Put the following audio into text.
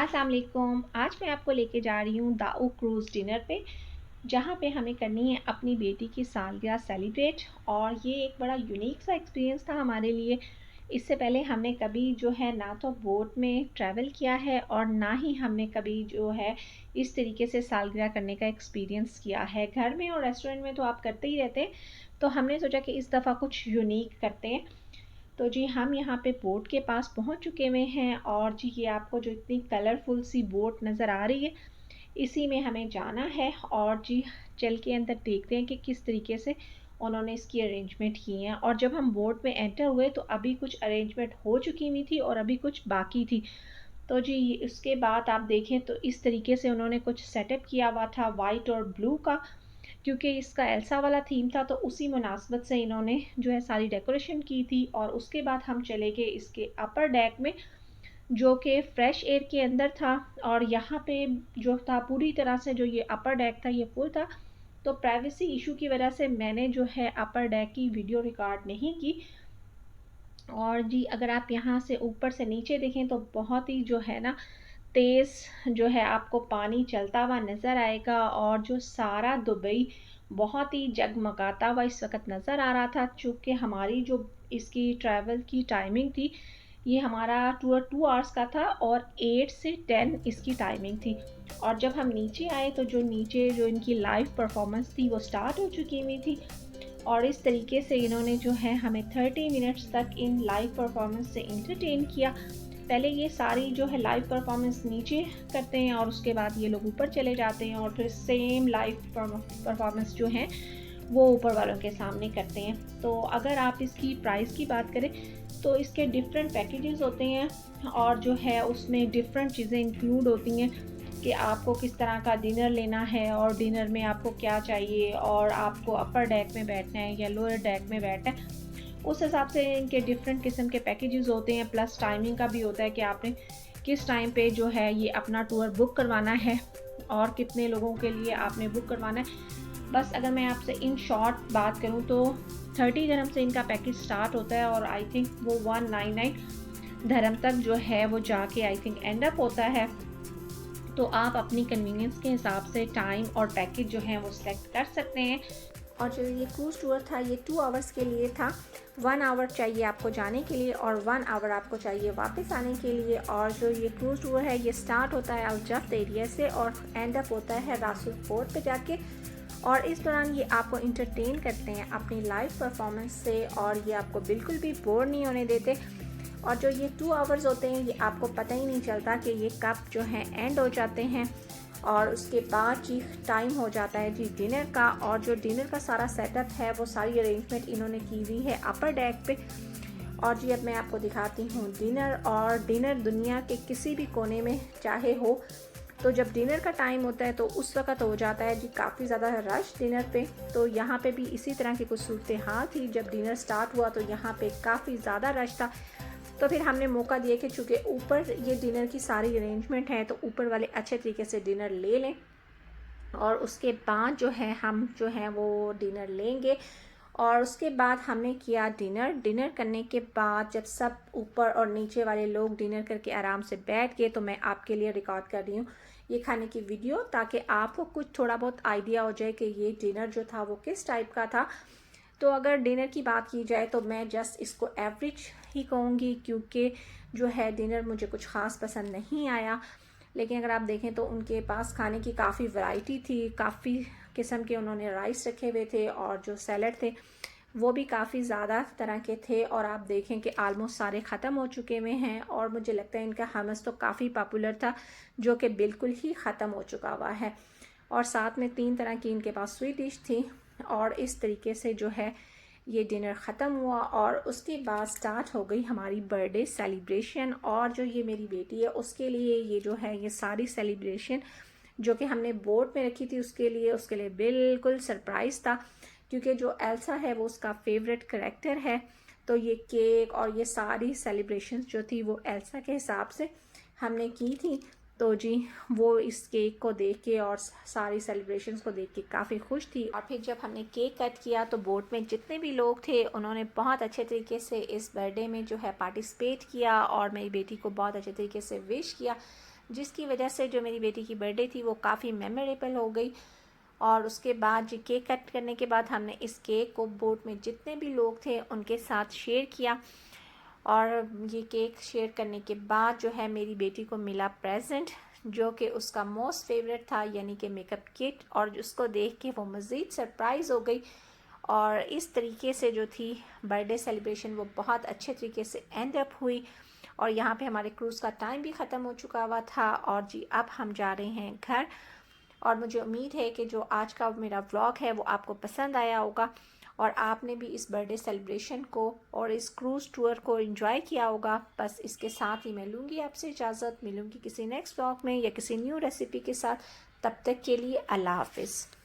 अस्सलाम वालेकुम। आज मैं आपको लेके जा रही हूँ दाऊ क्रूज़ डिनर पे, जहाँ पे हमें करनी है अपनी बेटी की सालगिरह सेलिब्रेट। और ये एक बड़ा यूनिक सा एक्सपीरियंस था हमारे लिए। इससे पहले हमने कभी जो है ना तो बोट में ट्रैवल किया है और ना ही हमने कभी जो है इस तरीके से सालगिरह करने का एक्सपीरियंस किया है। घर में और रेस्टोरेंट में तो आप करते ही रहते हैं, तो हमने सोचा कि इस दफ़ा कुछ यूनिक करते हैं। तो जी हम यहाँ पे बोट के पास पहुँच चुके हुए हैं और जी ये आपको जो इतनी कलरफुल सी बोट नज़र आ रही है, इसी में हमें जाना है। और जी चल के अंदर देखते हैं कि किस तरीके से उन्होंने इसकी अरेंजमेंट की हैं। और जब हम बोट में एंटर हुए तो अभी कुछ अरेंजमेंट हो चुकी हुई थी और अभी कुछ बाकी थी। तो जी उसके बाद आप देखें तो इस तरीके से उन्होंने कुछ सेटअप किया हुआ था वाइट और ब्लू का, क्योंकि इसका एल्सा वाला थीम था, तो उसी मुनासबत से इन्होंने जो है सारी डेकोरेशन की थी। और उसके बाद हम चले गए इसके अपर डेक में, जो कि फ्रेश एयर के अंदर था। और यहाँ पे जो था पूरी तरह से जो ये अपर डेक था ये फुल था, तो प्राइवेसी इशू की वजह से मैंने जो है अपर डेक की वीडियो रिकॉर्ड नहीं की। और जी अगर आप यहाँ से ऊपर से नीचे देखें तो बहुत ही जो है ना तेज़ जो है आपको पानी चलता हुआ नज़र आएगा। और जो सारा दुबई बहुत ही जगमगाता हुआ इस वक्त नज़र आ रहा था। चूँकि हमारी जो इसकी ट्रैवल की टाइमिंग थी, ये हमारा टूर 2 आवर्स का था और 8 से 10 इसकी टाइमिंग थी। और जब हम नीचे आए तो जो नीचे जो इनकी लाइव परफॉर्मेंस थी वो स्टार्ट हो चुकी हुई थी। और इस तरीके से इन्होंने जो है हमें 30 मिनट्स तक इन लाइव परफॉर्मेंस से एंटरटेन किया। पहले ये सारी जो है लाइव परफॉर्मेंस नीचे करते हैं और उसके बाद ये लोग ऊपर चले जाते हैं और फिर सेम लाइव परफॉर्मेंस जो है वो ऊपर वालों के सामने करते हैं। तो अगर आप इसकी प्राइस की बात करें तो इसके डिफरेंट पैकेजेस होते हैं और जो है उसमें डिफरेंट चीज़ें इंक्लूड होती हैं कि आपको किस तरह का डिनर लेना है और डिनर में आपको क्या चाहिए, और आपको अपर डेक में बैठना है या लोअर डेक में बैठना है, उस हिसाब से इनके डिफरेंट किस्म के पैकेजेस होते हैं। प्लस टाइमिंग का भी होता है कि आपने किस टाइम पे जो है ये अपना टूर बुक करवाना है और कितने लोगों के लिए आपने बुक करवाना है। बस अगर मैं आपसे इन शॉर्ट बात करूँ तो 30 dirham से इनका पैकेज स्टार्ट होता है और आई थिंक वो 199 धर्म तक जो है वो जाके आई थिंक एंड अप होता है। तो आप अपनी कन्वीनियंस के हिसाब से टाइम और पैकेज जो है वो सिलेक्ट कर सकते हैं। और जो ये क्रूज़ टूर था ये 2 आवर्स के लिए था। 1 आवर चाहिए आपको जाने के लिए और 1 आवर आपको चाहिए वापस आने के लिए। और जो ये क्रूज़ टूर है ये स्टार्ट होता है अलजफ्त एरिया से और एंड अप होता है रासुल फोर्ट पे जाके। और इस दौरान ये आपको इंटरटेन करते हैं अपनी लाइव परफॉर्मेंस से और ये आपको बिल्कुल भी बोर नहीं होने देते। और जो ये 2 आवर्स होते हैं ये आपको पता ही नहीं चलता कि ये कब जो है एंड हो जाते हैं। और उसके बाद जी टाइम हो जाता है जी डिनर का। और जो डिनर का सारा सेटअप है वो सारी अरेंजमेंट इन्होंने की हुई है अपर डेक पे। और जी अब मैं आपको दिखाती हूँ डिनर। और डिनर दुनिया के किसी भी कोने में चाहे हो, तो जब डिनर का टाइम होता है तो उस वक्त हो जाता है जी काफ़ी ज़्यादा रश डिनर पे। तो यहाँ पे भी इसी तरह की कुछ सूरत हाल थी। जब डिनर स्टार्ट हुआ तो यहाँ पे काफ़ी ज़्यादा रश था। तो फिर हमने मौका दिया कि चूँकि ऊपर ये डिनर की सारी अरेंजमेंट है तो ऊपर वाले अच्छे तरीके से डिनर ले लें और उसके बाद जो है हम जो है वो डिनर लेंगे। और उसके बाद हमने किया डिनर करने के बाद जब सब ऊपर और नीचे वाले लोग डिनर करके आराम से बैठ गए तो मैं आपके लिए रिकॉर्ड कर रही हूँ ये खाने की वीडियो, ताकि आपको कुछ थोड़ा बहुत आइडिया हो जाए कि ये डिनर जो था वो किस टाइप का था। तो अगर डिनर की बात की जाए तो मैं जस्ट इसको एवरेज ही कहूँगी, क्योंकि जो है डिनर मुझे कुछ ख़ास पसंद नहीं आया। लेकिन अगर आप देखें तो उनके पास खाने की काफ़ी वैरायटी थी, काफ़ी किस्म के उन्होंने राइस रखे हुए थे और जो सैलड थे वो भी काफ़ी ज़्यादा तरह के थे। और आप देखें कि आलमोस्ट सारे ख़त्म हो चुके हुए हैं। और मुझे लगता है इनका हमस तो काफ़ी पॉपुलर था जो कि बिल्कुल ही ख़त्म हो चुका हुआ है। और साथ में 3 तरह की इनके पास स्वीट डिश थी। और इस तरीके से जो है ये डिनर ख़त्म हुआ और उसके बाद स्टार्ट हो गई हमारी बर्थडे सेलिब्रेशन। और जो ये मेरी बेटी है उसके लिए ये जो है ये सारी सेलिब्रेशन जो कि हमने बोर्ड में रखी थी उसके लिए बिल्कुल सरप्राइज़ था, क्योंकि जो एल्सा है वो उसका फेवरेट करेक्टर है। तो ये केक और ये सारी सेलिब्रेशंस जो थी वो एल्सा के हिसाब से हमने की थी। तो जी वो इस केक को देख के और सारी सेलिब्रेशंस को देख के काफ़ी खुश थी। और फिर जब हमने केक कट किया तो बोर्ड में जितने भी लोग थे उन्होंने बहुत अच्छे तरीके से इस बर्थडे में जो है पार्टिसिपेट किया और मेरी बेटी को बहुत अच्छे तरीके से विश किया। जिसकी वजह से जो मेरी बेटी की बर्थडे थी वो काफ़ी मेमोरेबल हो गई। और उसके बाद जो केक कट करने के बाद हमने इस केक को बोट में जितने भी लोग थे उनके साथ शेयर किया। और ये केक शेयर करने के बाद जो है मेरी बेटी को मिला प्रेजेंट, जो कि उसका मोस्ट फेवरेट था, यानी कि मेकअप किट। और उसको देख के वो मज़ीद सरप्राइज़ हो गई। और इस तरीके से जो थी बर्थडे सेलिब्रेशन वो बहुत अच्छे तरीके से एंड अप हुई। और यहाँ पे हमारे क्रूज़ का टाइम भी ख़त्म हो चुका हुआ था। और जी अब हम जा रहे हैं घर। और मुझे उम्मीद है कि जो आज का मेरा व्लॉग है वो आपको पसंद आया होगा और आपने भी इस बर्थडे सेलिब्रेशन को और इस क्रूज़ टूर को एंजॉय किया होगा। बस इसके साथ ही मैं लूँगी आपसे इजाज़त, मिलूँगी किसी नेक्स्ट व्लॉग में या किसी न्यू रेसिपी के साथ। तब तक के लिए अल्लाह हाफ़िज़।